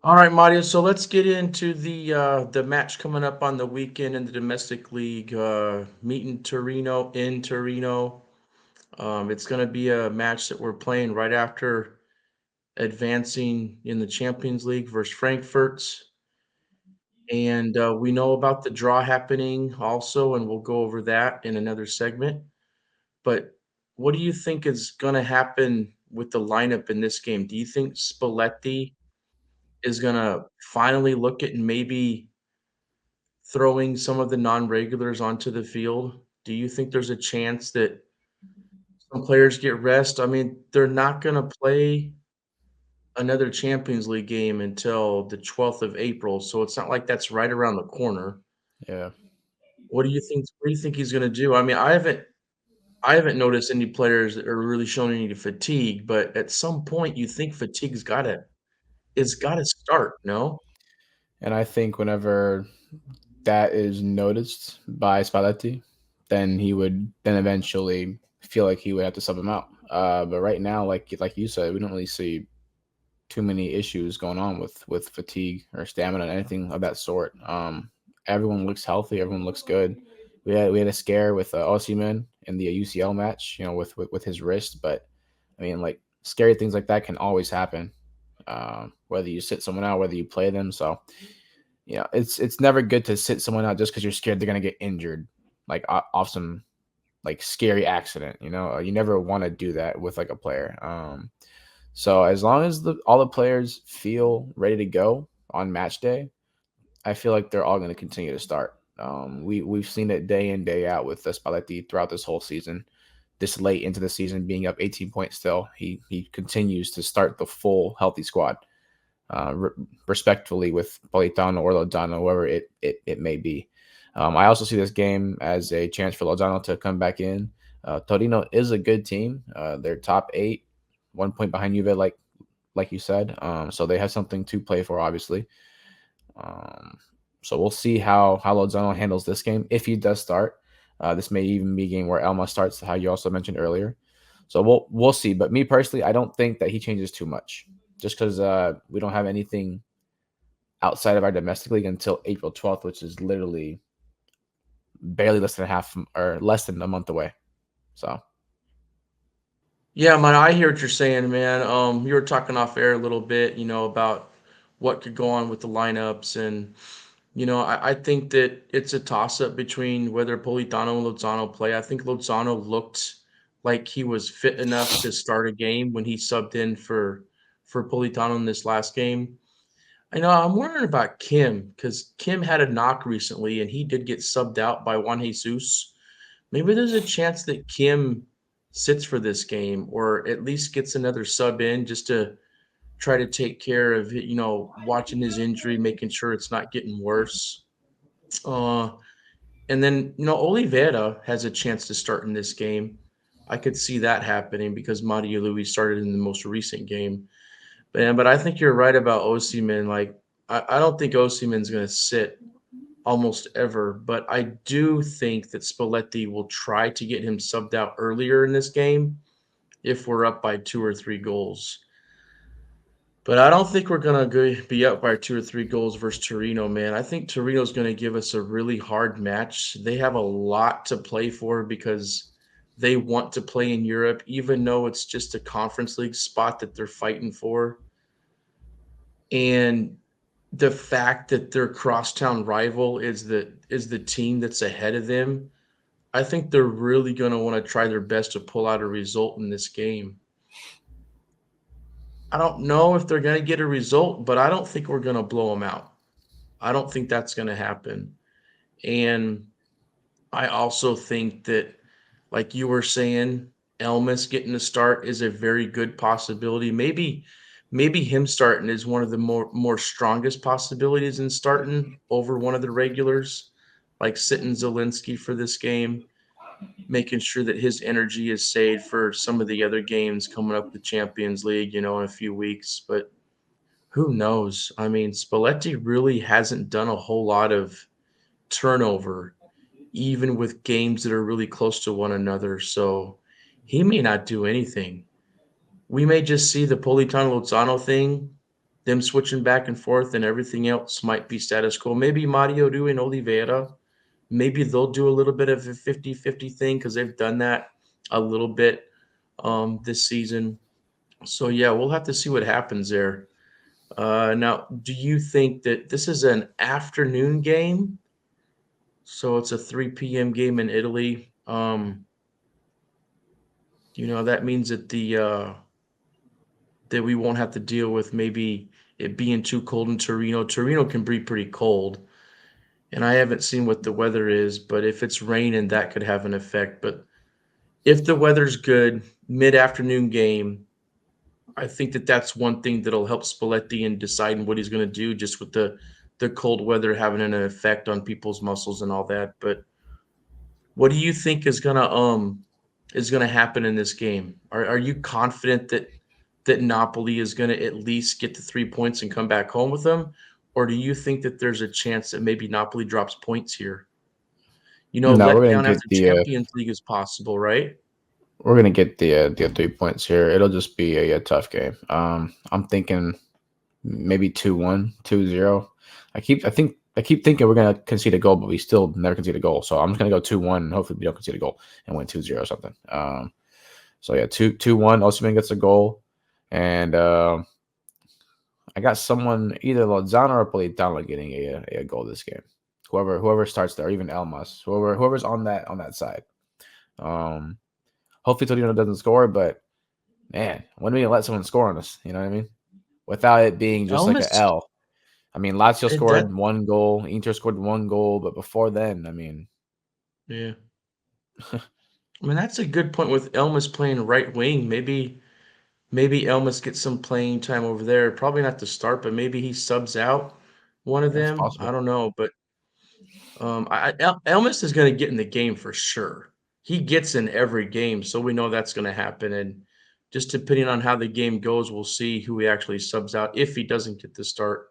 All right, Mario. So let's get into the match coming up on the weekend in the domestic league. Meeting Torino in Torino. It's going to be a match that we're playing right after advancing in the Champions League versus Frankfurt. And we know about the draw happening also, and we'll go over that in another segment. But what do you think is going to happen with the lineup in this game? Do you think Spalletti is going to finally look at maybe throwing some of the non-regulars onto the field? Do you think there's a chance that some players get rest? I mean, they're not gonna play another Champions League game until the 12th of April, so it's not like that's right around the corner. Yeah. What do you think he's gonna do? I mean, I haven't noticed any players that are really showing any fatigue, but at some point you think fatigue's gotta start, no? And I think whenever that is noticed by Spalletti, then he would then eventually feel like he would have to sub him out. But right now, like you said, we don't really see too many issues going on with fatigue or stamina or anything of that sort. Everyone looks healthy. Everyone looks good. We had a scare with Osimhen in the UCL match, with his wrist. But I mean, like scary things like that can always happen. Whether you sit someone out, whether you play them. So it's never good to sit someone out just because you're scared they're gonna get injured, like off some like scary accident. You never want to do that with like a player. So as long as all the players feel ready to go on match day, I feel like they're all going to continue to start. We've seen it day in day out with the Spalletti throughout this whole season. This late into the season, being up 18 points still, he continues to start the full healthy squad, respectfully with Politano or Lozano, whoever it may be. I also see this game as a chance for Lozano to come back in. Torino is a good team. They're top eight, 1 point behind Juve, like you said. So they have something to play for, obviously. Um, so we'll see how Lozano handles this game if he does start. This may even be a game where Elma starts, how you also mentioned earlier. So we'll see. But me personally, I don't think that he changes too much, just because we don't have anything outside of our domestic league until April 12th, which is literally barely less than a half or less than a month away. So Yeah, man, I hear what you're saying, man. You were talking off air a little bit, about what could go on with the lineups, and I think that it's a toss-up between whether Politano and Lozano play. I think Lozano looked like he was fit enough to start a game when he subbed in for Politano in this last game. I know I'm wondering about Kim because Kim had a knock recently, and he did get subbed out by Juan Jesus. Maybe there's a chance that Kim sits for this game or at least gets another sub in just to try to take care of watching his injury, making sure it's not getting worse. Uh, and then, Oliveira has a chance to start in this game. I could see that happening because Mario Luis started in the most recent game. But I think you're right about Osimhen. Like, I don't think Osimhen's going to sit almost ever, but I do think that Spalletti will try to get him subbed out earlier in this game if we're up by 2 or 3 goals. But I don't think we're gonna be up by 2 or 3 goals versus Torino, man. I think Torino's gonna give us a really hard match. They have a lot to play for because they want to play in Europe, even though it's just a conference league spot that they're fighting for. And the fact that their crosstown rival is the team that's ahead of them, I think they're really going to want to try their best to pull out a result in this game. I don't know if they're going to get a result, but I don't think we're going to blow them out. I don't think that's going to happen. And I also think that, like you were saying, Elmas getting a start is a very good possibility. Maybe him starting is one of the more strongest possibilities in starting over one of the regulars, like sitting Zelensky for this game, making sure that his energy is saved for some of the other games coming up the Champions League, in a few weeks. But who knows? I mean, Spalletti really hasn't done a whole lot of turnover, even with games that are really close to one another. So he may not do anything. We may just see the Politano Lozano thing them switching back and forth and everything else might be status quo. Maybe Mario Du and Oliveira, maybe they'll do a little bit of a 50-50 thing because they've done that a little bit this season. So yeah, we'll have to see what happens there. Now, do you think that this is an afternoon game? So it's a 3 p.m. game in Italy. That means that we won't have to deal with maybe it being too cold in Torino. Torino can be pretty cold, and I haven't seen what the weather is, but if it's raining, that could have an effect. But if the weather's good, mid-afternoon game, I think that that's one thing that'll help Spalletti in deciding what he's going to do, just with the cold weather having an effect on people's muscles and all that. But what do you think is gonna happen in this game? Are you confident that Napoli is gonna at least get the 3 points and come back home with them? Or do you think that there's a chance that maybe Napoli drops points here? No, we're gonna Letdown get after Champions League is possible, right? the 3 points here. It'll just be a tough game. I'm thinking maybe 2-1, 2-0. I keep thinking we're gonna concede a goal, but we still never concede a goal. So I'm just gonna go 2-1 and hopefully we don't concede a goal and win 2-0 or something. So yeah, 2-1. Osimhen gets a goal, and I got someone either Lozano or Politano getting a goal this game. Whoever starts there, or even Elmas, whoever's on that side. Um, Hopefully Torino doesn't score, but man, when are we gonna let someone score on us? You know what I mean? Without it being just like a Elmas, L. I mean, Lazio that scored 1 goal, Inter scored 1 goal, but before then, I mean, yeah. I mean, that's a good point with Elmas playing right wing. Maybe Elmas gets some playing time over there. Probably not to start, but maybe he subs out one of yeah, it's them. I possible. don't know, but Elmas is going to get in the game for sure. He gets in every game, so we know that's going to happen. And just depending on how the game goes, we'll see who he actually subs out if he doesn't get the start.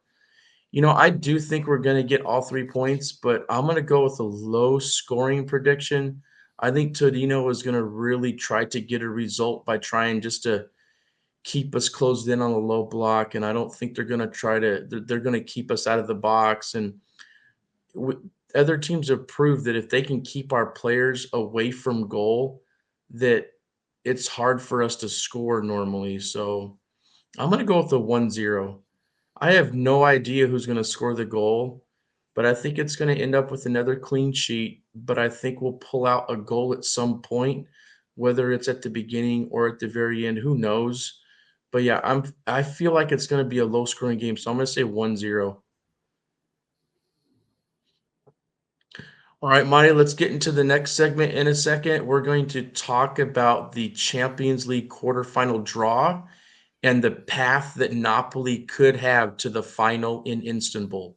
I do think we're going to get all 3 points, but I'm going to go with a low scoring prediction. I think Torino is going to really try to get a result by trying just to keep us closed in on the low block, and I don't think they're going to try to. They're going to keep us out of the box, and other teams have proved that if they can keep our players away from goal, that it's hard for us to score normally. So I'm going to go with the 1-0. I have no idea who's going to score the goal, but I think it's going to end up with another clean sheet. But I think we'll pull out a goal at some point, whether it's at the beginning or at the very end. Who knows? But yeah, I feel like it's going to be a low scoring game. So I'm going to say 1-0. All right, Monty, let's get into the next segment in a second. We're going to talk about the Champions League quarterfinal draw and the path that Napoli could have to the final in Istanbul.